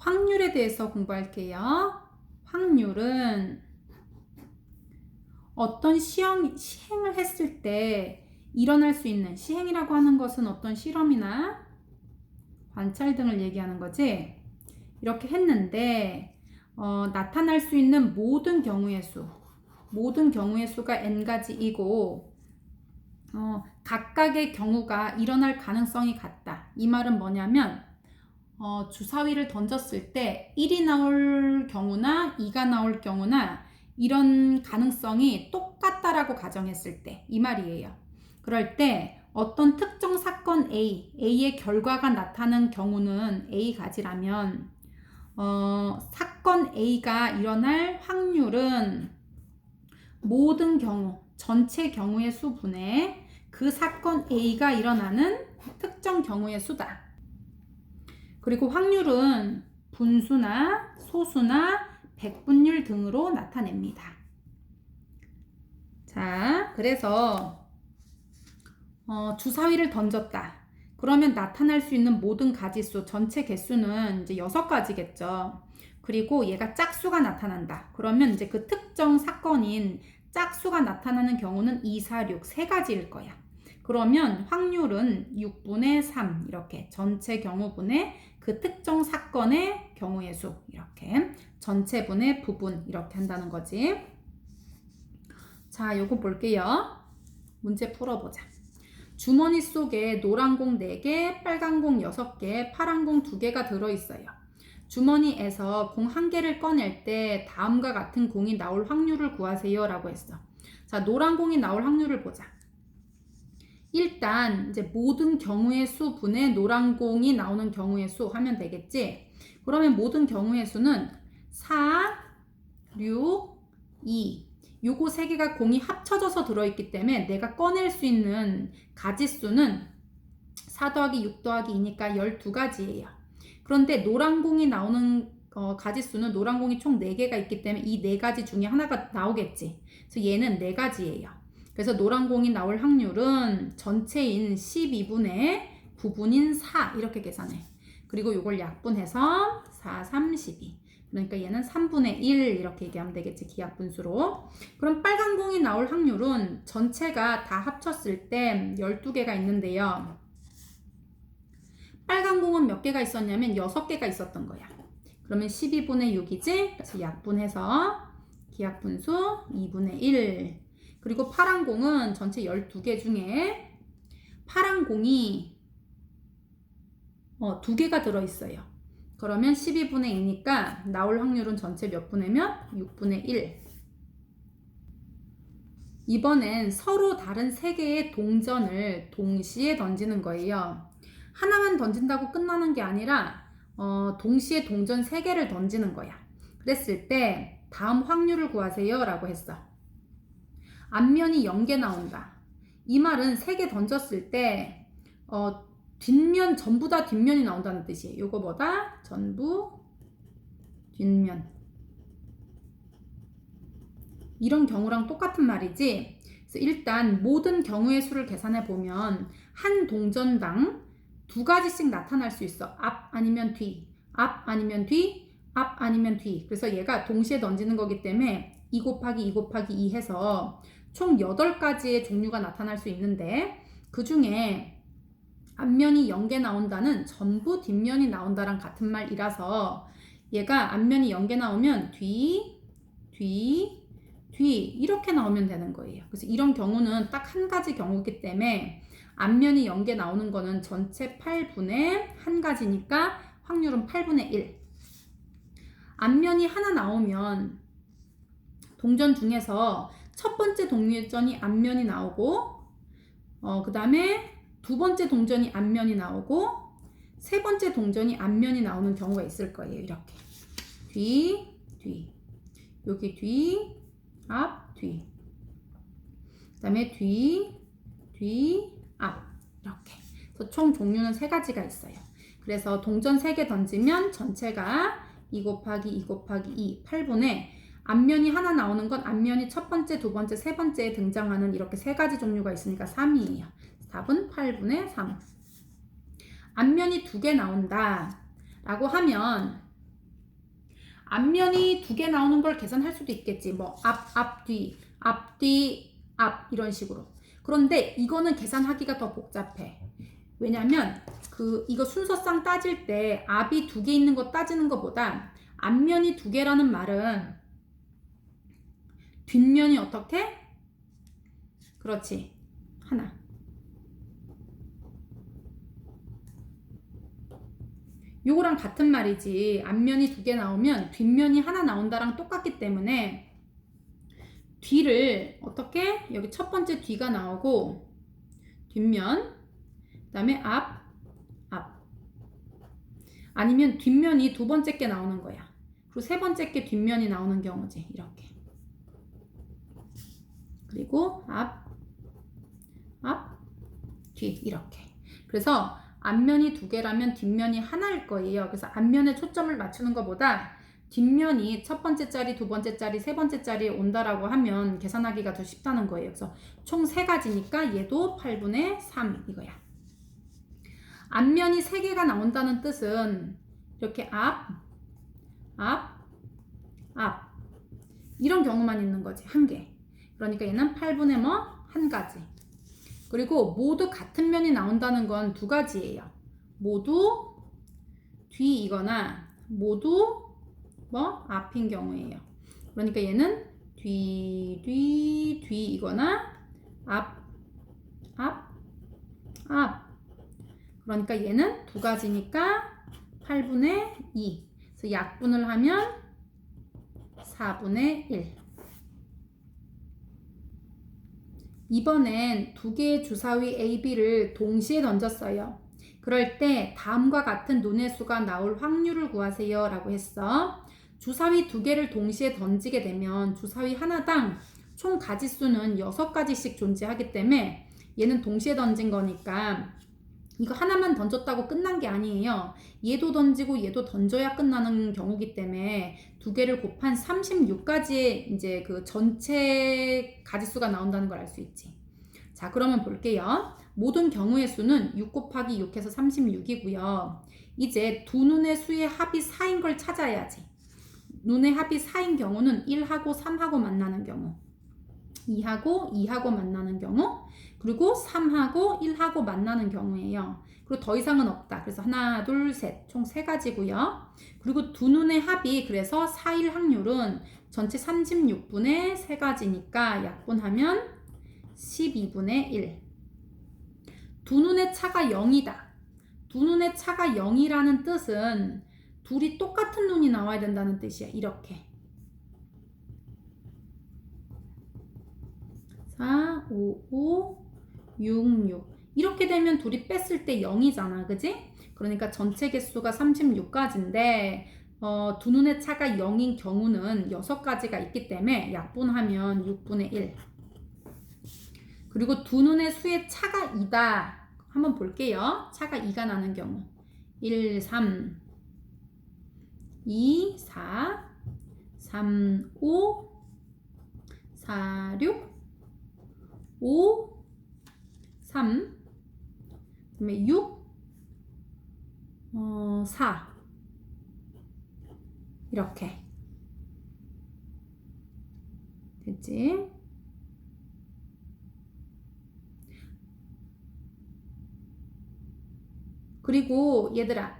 확률에 대해서 공부할게요. 확률은 어떤 시행을 했을 때 일어날 수 있는, 시행이라고 하는 것은 어떤 실험이나 관찰 등을 얘기하는 거지. 이렇게 했는데 나타날 수 있는 모든 경우의 수가 n가지이고 각각의 경우가 일어날 가능성이 같다. 이 말은 뭐냐면 주사위를 던졌을 때 1이 나올 경우나 2가 나올 경우나 이런 가능성이 똑같다라고 가정했을 때 이 말이에요. 그럴 때 어떤 특정 사건 A의 결과가 나타나는 경우는 A 가지라면 사건 A가 일어날 확률은 모든 경우, 전체 경우의 수분의 그 사건 A가 일어나는 특정 경우의 수다. 그리고 확률은 분수나 소수나 백분율 등으로 나타냅니다. 자, 그래서 주사위를 던졌다. 그러면 나타날 수 있는 모든 가지수, 전체 개수는 이제 6가지겠죠. 그리고 얘가 짝수가 나타난다. 그러면 이제 그 특정 사건인 짝수가 나타나는 경우는 2, 4, 6, 3가지일 거야. 그러면 확률은 6분의 3 이렇게 전체 경우분의 그 특정 사건의 경우의 수 이렇게 전체분의 부분 이렇게 한다는 거지. 자, 요거 볼게요. 문제 풀어보자. 주머니 속에 노란 공 4개, 빨간 공 6개, 파란 공 2개가 들어있어요. 주머니에서 공 1개를 꺼낼 때 다음과 같은 공이 나올 확률을 구하세요 라고 했어. 자, 노란 공이 나올 확률을 보자. 일단 이제 모든 경우의 수 분의 노란 공이 나오는 경우의 수 하면 되겠지. 그러면 모든 경우의 수는 4, 6, 2 요거 3개가 공이 합쳐져서 들어있기 때문에 내가 꺼낼 수 있는 가지수는 4 더하기 6 더하기 2니까 12가지예요. 그런데 노란 공이 나오는 가지수는 노란 공이 총 4개가 있기 때문에 이 4가지 중에 하나가 나오겠지. 그래서 얘는 4가지예요. 그래서 노란 공이 나올 확률은 전체인 12분의 9분인 4 이렇게 계산해. 그리고 이걸 약분해서 4, 3, 12. 그러니까 얘는 3분의 1 이렇게 얘기하면 되겠지. 기하분수로. 그럼 빨간 공이 나올 확률은 전체가 다 합쳤을 때 12개가 있는데요. 빨간 공은 몇 개가 있었냐면 6개가 있었던 거야. 그러면 12분의 6이지. 그래서 약분해서 기하분수 2분의 1. 그리고 파란 공은 전체 12개 중에 파란 공이 2개가 들어있어요. 그러면 12분의 2니까 나올 확률은 전체 몇 분의면? 6분의 1. 이번엔 서로 다른 3개의 동전을 동시에 던지는 거예요. 하나만 던진다고 끝나는 게 아니라 동시에 동전 3개를 던지는 거야. 그랬을 때 다음 확률을 구하세요 라고 했어. 앞면이 0개 나온다. 이 말은 3개 던졌을 때 뒷면 전부 다 뒷면이 나온다는 뜻이에요. 요거보다 전부 뒷면. 이런 경우랑 똑같은 말이지. 그래서 일단 모든 경우의 수를 계산해 보면 한 동전당 2가지씩 나타날 수 있어. 앞 아니면 뒤, 앞 아니면 뒤, 앞 아니면 뒤. 그래서 얘가 동시에 던지는 거기 때문에 2 곱하기 2 곱하기 2 해서 총 8가지의 종류가 나타날 수 있는데 그 중에 앞면이 0개 나온다는 전부 뒷면이 나온다랑 같은 말이라서 얘가 앞면이 0개 나오면 뒤, 뒤, 뒤 이렇게 나오면 되는 거예요. 그래서 이런 경우는 딱 한 가지 경우이기 때문에 앞면이 0개 나오는 거는 전체 8분의 1가지니까 확률은 8분의 1. 앞면이 하나 나오면 동전 중에서 첫 번째 동전이 앞면이 나오고 그 다음에 두 번째 동전이 앞면이 나오고 세 번째 동전이 앞면이 나오는 경우가 있을 거예요. 이렇게 뒤, 뒤 여기 뒤, 앞, 뒤 그 다음에 뒤, 뒤, 앞 이렇게 그래서 총 종류는 3가지가 있어요. 그래서 동전 3개 던지면 전체가 2 곱하기 2 곱하기 2 8분의 앞면이 하나 나오는 건 앞면이 첫 번째, 두 번째, 세 번째에 등장하는 이렇게 3가지 종류가 있으니까 3이에요. 답은 8분의 3. 앞면이 2개 나온다 라고 하면 앞면이 두 개 나오는 걸 계산할 수도 있겠지. 뭐 앞, 뒤, 앞, 뒤, 앞 이런 식으로. 그런데 이거는 계산하기가 더 복잡해. 왜냐면 이거 순서상 따질 때 앞이 두 개 있는 거 따지는 것보다 앞면이 두 개라는 말은 뒷면이 어떻게? 그렇지. 하나. 요거랑 같은 말이지. 앞면이 두 개 나오면 뒷면이 하나 나온다랑 똑같기 때문에 뒤를 어떻게? 여기 첫 번째 뒤가 나오고 뒷면, 그 다음에 앞. 아니면 뒷면이 두 번째 게 나오는 거야. 그리고 세 번째 게 뒷면이 나오는 경우지. 이렇게. 그리고 앞, 뒤 이렇게. 그래서 앞면이 두 개라면 뒷면이 하나일 거예요. 그래서 앞면에 초점을 맞추는 것보다 뒷면이 첫 번째 자리, 두 번째 자리, 세 번째 자리에 온다라고 하면 계산하기가 더 쉽다는 거예요. 그래서 총 세 가지니까 얘도 8분의 3 이거야. 앞면이 세 개가 나온다는 뜻은 이렇게 앞 이런 경우만 있는 거지. 한 개. 그러니까 얘는 8분의 한 가지. 그리고 모두 같은 면이 나온다는 건 두 가지예요. 모두 뒤이거나 모두 앞인 경우예요. 그러니까 얘는 뒤이거나 앞. 그러니까 얘는 두 가지니까 8분의 2. 그래서 약분을 하면 4분의 1. 이번엔 두 개의 주사위 A, B를 동시에 던졌어요. 그럴 때 다음과 같은 눈의 수가 나올 확률을 구하세요 라고 했어. 주사위 두 개를 동시에 던지게 되면 주사위 하나당 총 가지수는 6가지씩 존재하기 때문에 얘는 동시에 던진 거니까 이거 하나만 던졌다고 끝난 게 아니에요. 얘도 던지고 얘도 던져야 끝나는 경우기 때문에 두 개를 곱한 36가지의 이제 그 전체 가지수가 나온다는 걸 알 수 있지. 자, 그러면 볼게요. 모든 경우의 수는 6 곱하기 6해서 36이고요. 이제 두 눈의 수의 합이 4인 걸 찾아야지. 눈의 합이 4인 경우는 1하고 3하고 만나는 경우, 2하고 2하고 만나는 경우, 그리고 3하고 1하고 만나는 경우예요. 그리고 더 이상은 없다. 그래서 하나, 둘, 셋. 총 3가지고요. 그리고 두 눈의 합이 그래서 4일 확률은 전체 36분의 3가지니까 약분하면 12분의 1. 두 눈의 차가 0이다. 두 눈의 차가 0이라는 뜻은 둘이 똑같은 눈이 나와야 된다는 뜻이야. 이렇게. 4, 5, 6, 6. 이렇게 되면 둘이 뺐을 때 0이잖아. 그지? 그러니까 전체 개수가 36가지인데 두 눈의 차가 0인 경우는 6가지가 있기 때문에 약분하면 6분의 1. 그리고 두 눈의 수의 차가 2다. 한번 볼게요. 차가 2가 나는 경우. 1, 3, 2, 4, 3, 5, 4, 6, 5, 3, 그 다음에 6, 4 이렇게 됐지? 그리고 얘들아,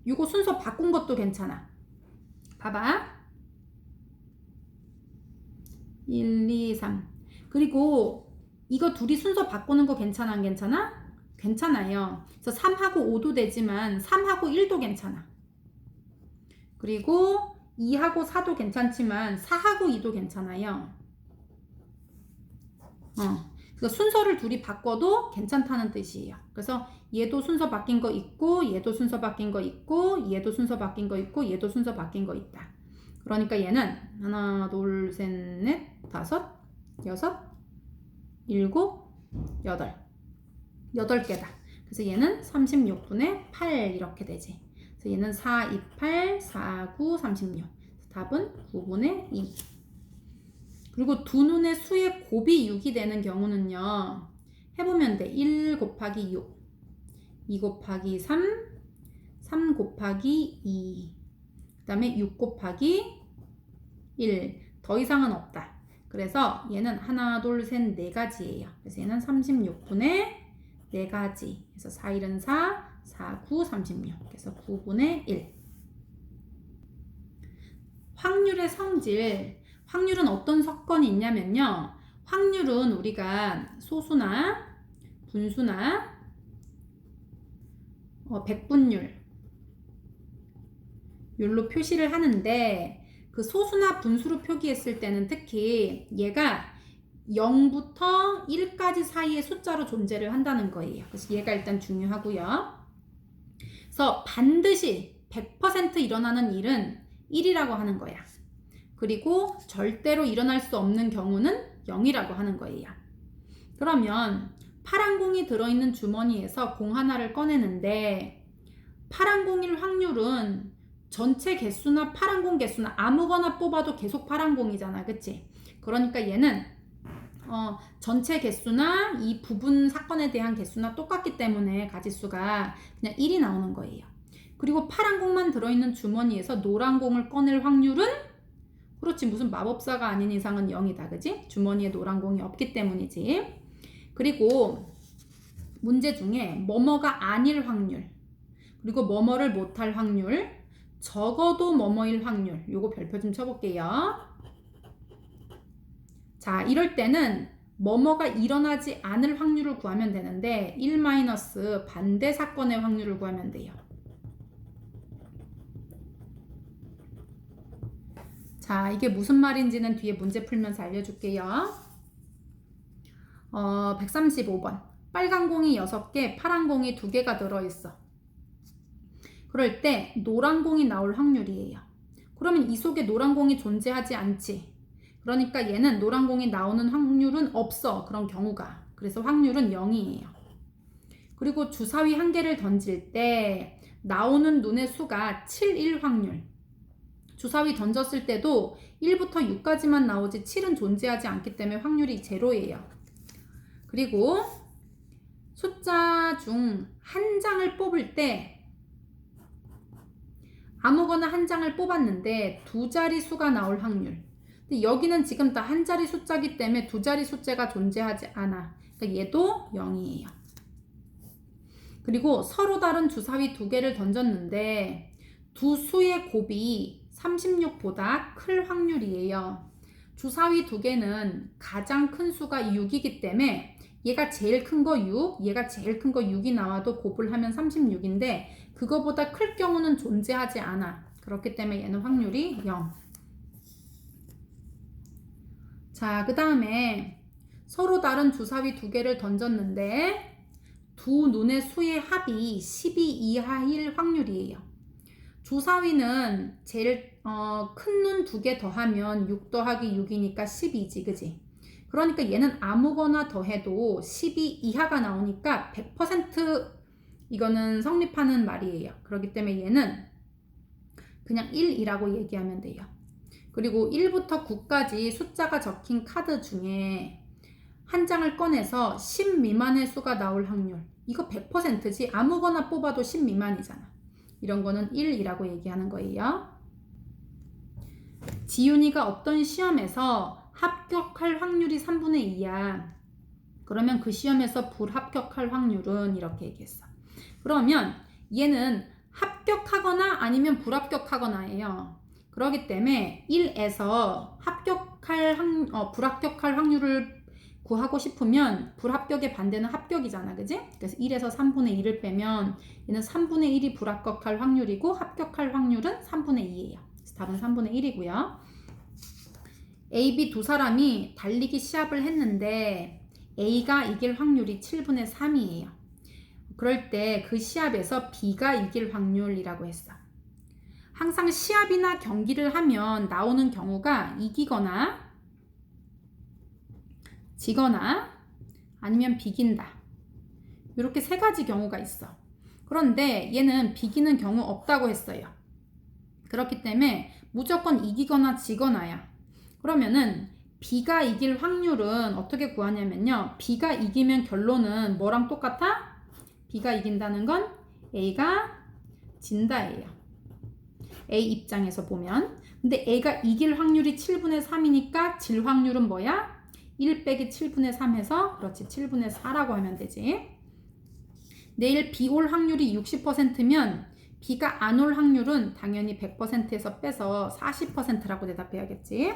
이거 순서 바꾼 것도 괜찮아. 봐봐. 1, 2, 3. 그리고 이거 둘이 순서 바꾸는 거 괜찮아, 안 괜찮아? 괜찮아요. 그래서 3하고 5도 되지만 3하고 1도 괜찮아. 그리고 2하고 4도 괜찮지만 4하고 2도 괜찮아요. 그래서 순서를 둘이 바꿔도 괜찮다는 뜻이에요. 그래서 얘도 순서 바뀐 거 있고, 얘도 순서 바뀐 거 있고, 얘도 순서 바뀐 거 있고, 얘도 순서 바뀐 거 있다. 그러니까 얘는 하나, 둘, 셋, 넷, 다섯, 여섯, 일곱, 여덟. 8개다. 그래서 얘는 36분의 8 이렇게 되지. 그래서 얘는 4, 2, 8, 4, 9, 36. 답은 9분의 2. 그리고 두 눈의 수의 곱이 6이 되는 경우는요. 해보면 돼. 1 곱하기 6, 2 곱하기 3, 3 곱하기 2, 그 다음에 6 곱하기 1. 더 이상은 없다. 그래서 얘는 하나, 둘, 셋, 네 가지예요. 그래서 얘는 36분의 4가지. 그래서 4, 1은 4, 4, 9, 36. 그래서 9분의 1. 확률의 성질. 확률은 어떤 사건이 있냐면요. 확률은 우리가 소수나 분수나 백분율 율로 표시를 하는데 그 소수나 분수로 표기했을 때는 특히 얘가 0부터 1까지 사이의 숫자로 존재를 한다는 거예요. 그래서 얘가 일단 중요하고요. 그래서 반드시 100% 일어나는 일은 1이라고 하는 거야. 그리고 절대로 일어날 수 없는 경우는 0이라고 하는 거예요. 그러면 파란 공이 들어있는 주머니에서 공 하나를 꺼내는데 파란 공일 확률은 전체 개수나 파란 공 개수나 아무거나 뽑아도 계속 파란 공이잖아. 그치? 그러니까 얘는 전체 개수나 이 부분 사건에 대한 개수나 똑같기 때문에 가지수가 그냥 1이 나오는 거예요. 그리고 파란 공만 들어있는 주머니에서 노란 공을 꺼낼 확률은 그렇지 무슨 마법사가 아닌 이상은 0이다. 그지? 주머니에 노란 공이 없기 때문이지. 그리고 문제 중에 뭐뭐가 아닐 확률 그리고 뭐뭐를 못할 확률 적어도 뭐뭐일 확률 요거 별표 좀 쳐볼게요. 자 이럴 때는 뭐뭐가 일어나지 않을 확률을 구하면 되는데 1 마이너스 반대 사건의 확률을 구하면 돼요. 자 이게 무슨 말인지는 뒤에 문제 풀면서 알려줄게요. 135번 빨간 공이 6개 파란 공이 2개가 들어있어. 그럴 때 노란 공이 나올 확률이에요. 그러면 이 속에 노란 공이 존재하지 않지. 그러니까 얘는 노란 공이 나오는 확률은 없어. 그런 경우가. 그래서 확률은 0이에요. 그리고 주사위 1개를 던질 때 나오는 눈의 수가 7, 1 확률. 주사위 던졌을 때도 1부터 6까지만 나오지 7은 존재하지 않기 때문에 확률이 제로예요. 그리고 숫자 중 한 장을 뽑을 때 아무거나 한 장을 뽑았는데 2자리 수가 나올 확률. 근데 여기는 지금 다 한 자리 숫자이기 때문에 2자리 숫자가 존재하지 않아. 그러니까 얘도 0이에요. 그리고 서로 다른 주사위 2개를 던졌는데 두 수의 곱이 36보다 클 확률이에요. 주사위 2개는 가장 큰 수가 6이기 때문에 얘가 제일 큰 거 6, 얘가 제일 큰 거 6이 나와도 곱을 하면 36인데 그거보다 클 경우는 존재하지 않아. 그렇기 때문에 얘는 확률이 0. 자, 그 다음에 서로 다른 주사위 2개를 던졌는데 두 눈의 수의 합이 12 이하일 확률이에요. 주사위는 제일 큰 눈 2개 더하면 6 더하기 6이니까 12지, 그지? 그러니까 얘는 아무거나 더해도 12 이하가 나오니까 100% 이거는 성립하는 말이에요. 그렇기 때문에 얘는 그냥 1이라고 얘기하면 돼요. 그리고 1부터 9까지 숫자가 적힌 카드 중에 한 장을 꺼내서 10 미만의 수가 나올 확률. 이거 100%지 아무거나 뽑아도 10 미만이잖아. 이런 거는 1이라고 얘기하는 거예요. 지윤이가 어떤 시험에서 합격할 확률이 3분의 2야. 그러면 그 시험에서 불합격할 확률은 이렇게 얘기했어. 그러면 얘는 합격하거나 아니면 불합격하거나예요. 그렇기 때문에 1에서 불합격할 확률을 구하고 싶으면 불합격의 반대는 합격이잖아. 그지? 그래서 1에서 3분의 2를 빼면 얘는 3분의 1이 불합격할 확률이고 합격할 확률은 3분의 2예요. 그래서 답은 3분의 1이고요. A, B 두 사람이 달리기 시합을 했는데 A가 이길 확률이 7분의 3이에요. 그럴 때 그 시합에서 B가 이길 확률이라고 했어. 항상 시합이나 경기를 하면 나오는 경우가 이기거나 지거나 아니면 비긴다. 이렇게 3가지 경우가 있어. 그런데 얘는 비기는 경우 없다고 했어요. 그렇기 때문에 무조건 이기거나 지거나야. 그러면은 B가 이길 확률은 어떻게 구하냐면요. B가 이기면 결론은 뭐랑 똑같아? B가 이긴다는 건 A가 진다예요. A 입장에서 보면. 근데 A가 이길 확률이 7분의 3이니까 질 확률은 뭐야? 1 빼기 7분의 3 해서 그렇지 7분의 4라고 하면 되지. 내일 B 올 확률이 60%면 B가 안 올 확률은 당연히 100%에서 빼서 40%라고 대답해야겠지.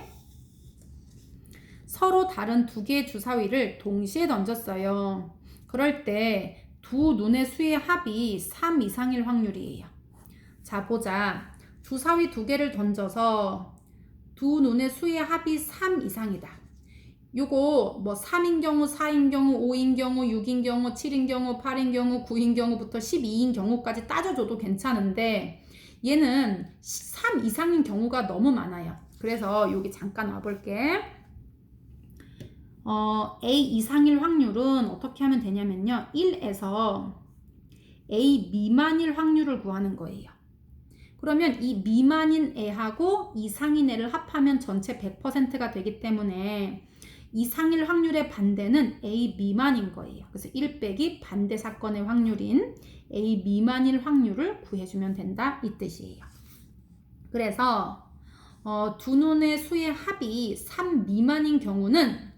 서로 다른 두 개의 주사위를 동시에 던졌어요. 그럴 때 두 눈의 수의 합이 3 이상일 확률이에요. 자, 보자. 주사위 두 개를 던져서 두 눈의 수의 합이 3 이상이다. 요거 뭐 3인 경우, 4인 경우, 5인 경우, 6인 경우, 7인 경우, 8인 경우, 9인 경우부터 12인 경우까지 따져줘도 괜찮은데 얘는 3 이상인 경우가 너무 많아요. 그래서 여기 잠깐 와볼게. A 이상일 확률은 어떻게 하면 되냐면요. 1에서 A 미만일 확률을 구하는 거예요. 그러면 이 미만인 애하고 이상인 애를 합하면 전체 100%가 되기 때문에 이상일 확률의 반대는 A 미만인 거예요. 그래서 1 빼기 반대 사건의 확률인 A 미만일 확률을 구해주면 된다 이 뜻이에요. 그래서 두 눈의 수의 합이 3 미만인 경우는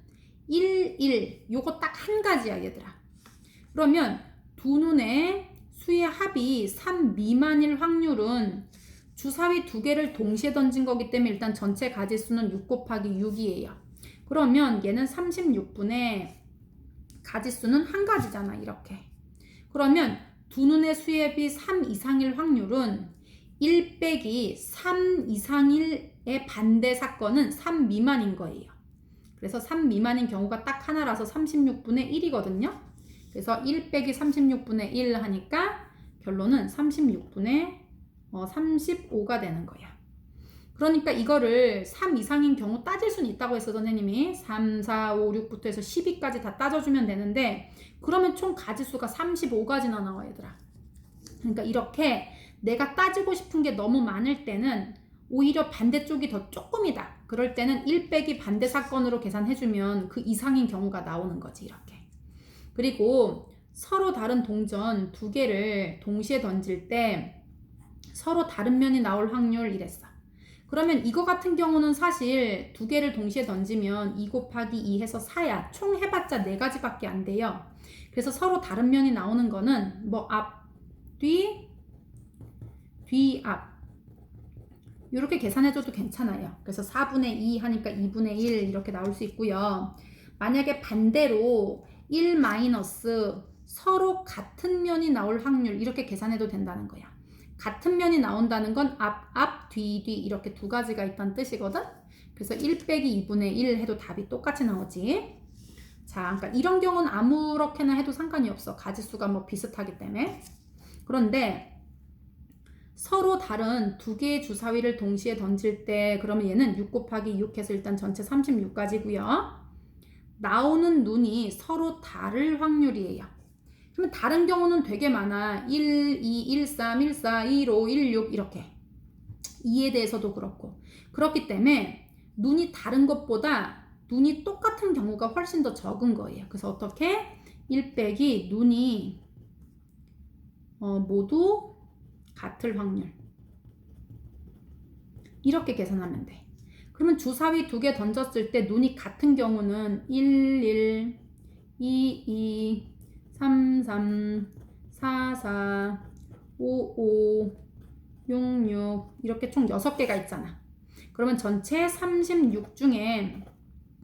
1, 1 요거 딱 한 가지야 얘들아. 그러면 두 눈의 수의 합이 3 미만일 확률은 주사위 두 개를 동시에 던진 거기 때문에 일단 전체 가지수는 6 곱하기 6이에요. 그러면 얘는 36분의 가지수는 한 가지잖아 이렇게. 그러면 두 눈의 수의 합이 3 이상일 확률은 1 빼기 3 이상일의 반대 사건은 3 미만인 거예요. 그래서 3 미만인 경우가 딱 하나라서 36분의 1이거든요. 그래서 1 빼기 36분의 1 하니까 결론은 36분의 35가 되는 거야. 그러니까 이거를 3 이상인 경우 따질 수는 있다고 했어 선생님이. 3, 4, 5, 6부터 해서 12까지 다 따져주면 되는데 그러면 총 가지수가 35가지나 나와 얘들아. 그러니까 이렇게 내가 따지고 싶은 게 너무 많을 때는 오히려 반대쪽이 더 조금이다. 그럴 때는 1 빼기 반대 사건으로 계산해주면 그 이상인 경우가 나오는 거지 이렇게. 그리고 서로 다른 동전 두 개를 동시에 던질 때 서로 다른 면이 나올 확률 이랬어. 그러면 이거 같은 경우는 사실 두 개를 동시에 던지면 2 곱하기 2 해서 4야. 총 해봤자 4가지밖에 안 돼요. 그래서 서로 다른 면이 나오는 거는 뭐 앞, 뒤, 뒤, 앞 이렇게 계산해줘도 괜찮아요. 그래서 4분의 2 하니까 2분의 1 이렇게 나올 수 있고요. 만약에 반대로 1 마이너스 서로 같은 면이 나올 확률 이렇게 계산해도 된다는 거야. 같은 면이 나온다는 건 앞, 뒤 이렇게 두 가지가 있다는 뜻이거든. 그래서 1 빼기 2분의 1 해도 답이 똑같이 나오지. 자, 그러니까 이런 경우는 아무렇게나 해도 상관이 없어. 가지수가 뭐 비슷하기 때문에. 그런데 서로 다른 두 개의 주사위를 동시에 던질 때 그러면 얘는 6 곱하기 6 해서 일단 전체 36가지고요. 나오는 눈이 서로 다를 확률이에요. 그러면 다른 경우는 되게 많아. 1, 2, 1, 3, 1, 4, 1, 5, 1, 6 이렇게. 2에 대해서도 그렇고. 그렇기 때문에 눈이 다른 것보다 눈이 똑같은 경우가 훨씬 더 적은 거예요. 그래서 어떻게? 1 빼기 눈이 모두 같을 확률 이렇게 계산하면 돼. 그러면 주사위 두 개 던졌을 때 눈이 같은 경우는 1, 1, 2, 2, 3, 3, 4, 4, 5, 5, 6, 6 이렇게 총 6개가 있잖아. 그러면 전체 36 중에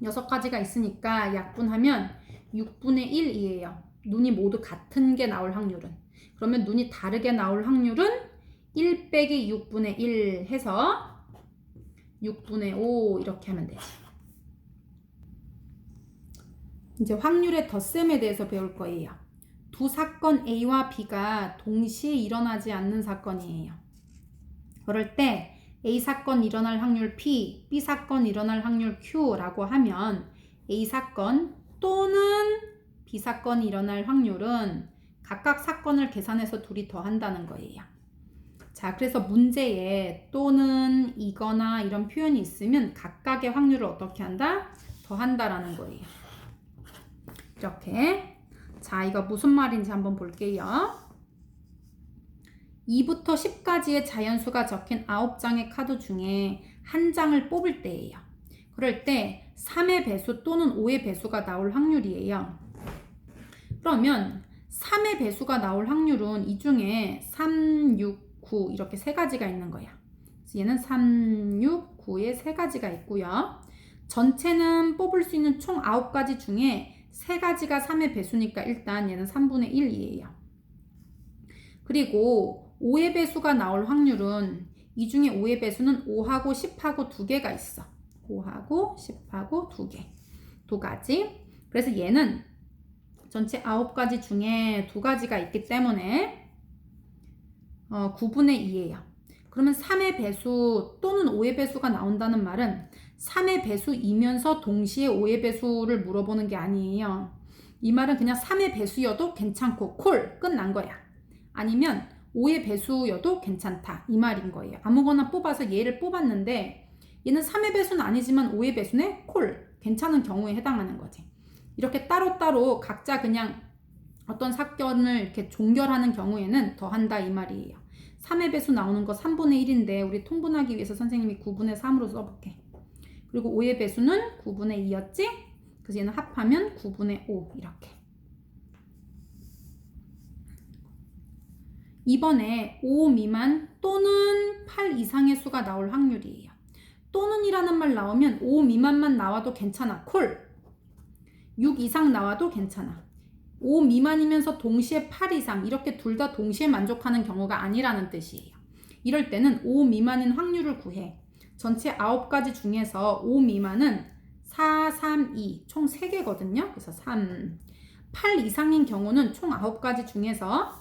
6가지가 있으니까 약분하면 6분의 1이에요. 눈이 모두 같은 게 나올 확률은. 그러면 눈이 다르게 나올 확률은 1 빼기 6분의 1 해서 6분의 5 이렇게 하면 되지. 이제 확률의 덧셈에 대해서 배울 거예요. 두 사건 A와 B가 동시에 일어나지 않는 사건이에요. 그럴 때 A 사건 일어날 확률 P, B 사건 일어날 확률 Q라고 하면 A 사건 또는 B 사건이 일어날 확률은 각각 사건을 계산해서 둘이 더한다는 거예요. 자, 그래서 문제에 또는 이거나 이런 표현이 있으면 각각의 확률을 어떻게 한다? 더한다라는 거예요. 이렇게. 자, 이거 무슨 말인지 한번 볼게요. 2부터 10까지의 자연수가 적힌 9장의 카드 중에 한 장을 뽑을 때예요. 그럴 때 3의 배수 또는 5의 배수가 나올 확률이에요. 그러면 3의 배수가 나올 확률은 이 중에 3, 6, 9 이렇게 세 가지가 있는 거야. 그래서 얘는 3, 6, 9에 세 가지가 있고요. 전체는 뽑을 수 있는 총 9가지 중에 세 가지가 3의 배수니까 일단 얘는 3분의 1이에요. 그리고 5의 배수가 나올 확률은 이 중에 5의 배수는 5하고 10하고 두 개가 있어. 5하고 10하고 두 개. 두 가지. 그래서 얘는 전체 9가지 중에 두 가지가 있기 때문에 9분의 2예요. 그러면 3의 배수 또는 5의 배수가 나온다는 말은 3의 배수이면서 동시에 5의 배수를 물어보는 게 아니에요. 이 말은 그냥 3의 배수여도 괜찮고 콜 끝난 거야. 아니면 5의 배수여도 괜찮다 이 말인 거예요. 아무거나 뽑아서 얘를 뽑았는데 얘는 3의 배수는 아니지만 5의 배수네 콜 괜찮은 경우에 해당하는 거지. 이렇게 따로따로 각자 그냥 어떤 사건을 이렇게 종결하는 경우에는 더한다 이 말이에요. 3의 배수 나오는 거 3분의 1인데 우리 통분하기 위해서 선생님이 9분의 3으로 써볼게. 그리고 5의 배수는 9분의 2였지? 그래서 얘는 합하면 9분의 5 이렇게. 이번에 5 미만 또는 8 이상의 수가 나올 확률이에요. 또는 이라는 말 나오면 5 미만만 나와도 괜찮아. 콜! 6 이상 나와도 괜찮아. 5 미만이면서 동시에 8 이상 이렇게 둘 다 동시에 만족하는 경우가 아니라는 뜻이에요. 이럴 때는 5 미만인 확률을 구해. 전체 9가지 중에서 5 미만은 4, 3, 2 총 3개거든요. 그래서 3. 8 이상인 경우는 총 9가지 중에서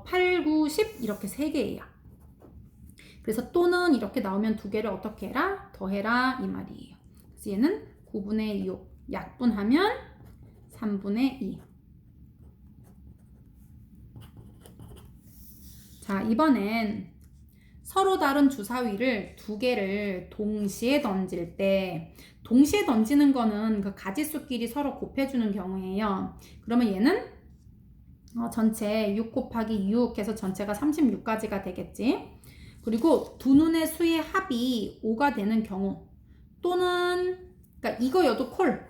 8, 9, 10 이렇게 3개예요. 그래서 또는 이렇게 나오면 두 개를 어떻게 해라? 더해라 이 말이에요. 그래서 얘는 9분의 6 약분하면 3분의 2. 자, 이번엔 서로 다른 주사위를 두 개를 동시에 던질 때 동시에 던지는 거는 그 가지수끼리 서로 곱해주는 경우예요. 그러면 얘는 전체 6 곱하기 6 해서 전체가 36가지가 되겠지. 그리고 두 눈의 수의 합이 5가 되는 경우 또는 그러니까 이거여도 콜.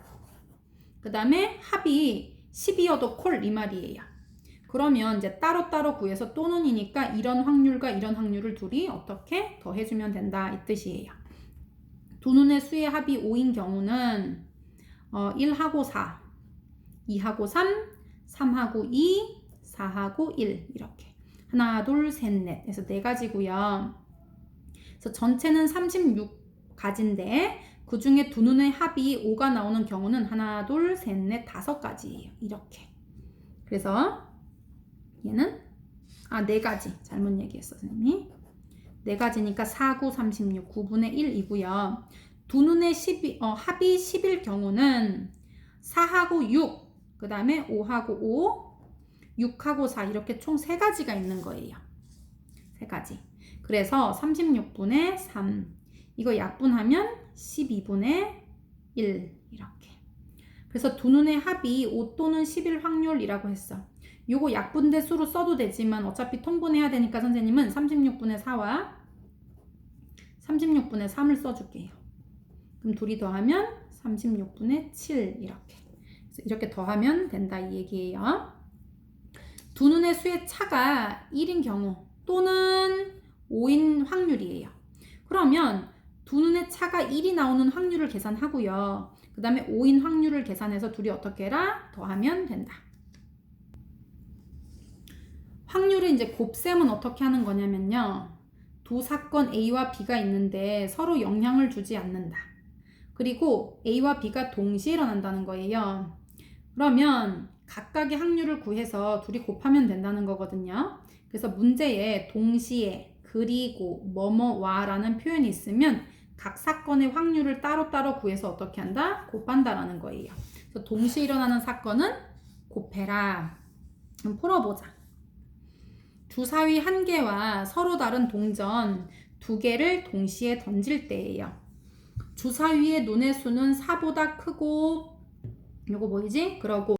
그 다음에 합이 10이어도 콜 이 말이에요. 그러면 이제 따로따로 구해서 또는이니까 이런 확률과 이런 확률을 둘이 어떻게 더해주면 된다 이 뜻이에요. 두 눈의 수의 합이 5인 경우는 1하고 4, 2하고 3, 3하고 2, 4하고 1 이렇게 하나, 둘, 셋, 넷 해서 4가지고요. 그래서 전체는 36가지인데 그 중에 두 눈의 합이 5가 나오는 경우는 하나, 둘, 셋, 넷, 5가지예요. 이렇게. 그래서 얘는 4가지 잘못 얘기했어 선생님이. 4가지니까 4, 9, 36 9분의 1이고요. 두 눈의 합이 10일 경우는 4하고 6 그 다음에 5하고 5 6하고 4 이렇게 총 3가지가 있는 거예요. 3가지. 그래서 36분의 3 이거 약분하면 12분의 1 이렇게. 그래서 두 눈의 합이 5 또는 10일 확률이라고 했어. 요거 약분대 수로 써도 되지만 어차피 통분해야 되니까 선생님은 36분의 4와 36분의 3을 써줄게요. 그럼 둘이 더하면 36분의 7 이렇게. 그래서 이렇게 더하면 된다 이 얘기예요. 두 눈의 수의 차가 1인 경우 또는 5인 확률이에요. 그러면 두 눈의 차가 1이 나오는 확률을 계산하고요. 그 다음에 5인 확률을 계산해서 둘이 어떻게 해라? 더하면 된다. 확률을 이제 곱셈은 어떻게 하는 거냐면요. 두 사건 A와 B가 있는데 서로 영향을 주지 않는다. 그리고 A와 B가 동시에 일어난다는 거예요. 그러면 각각의 확률을 구해서 둘이 곱하면 된다는 거거든요. 그래서 문제에 동시에 그리고 뭐뭐와 라는 표현이 있으면 각 사건의 확률을 따로따로 구해서 어떻게 한다? 곱한다라는 거예요. 그래서 동시에 일어나는 사건은 곱해라. 그럼 풀어보자. 주사위 1개와 서로 다른 동전 2개를 동시에 던질 때예요. 주사위의 눈의 수는 4보다 크고 요거 보이지? 그러고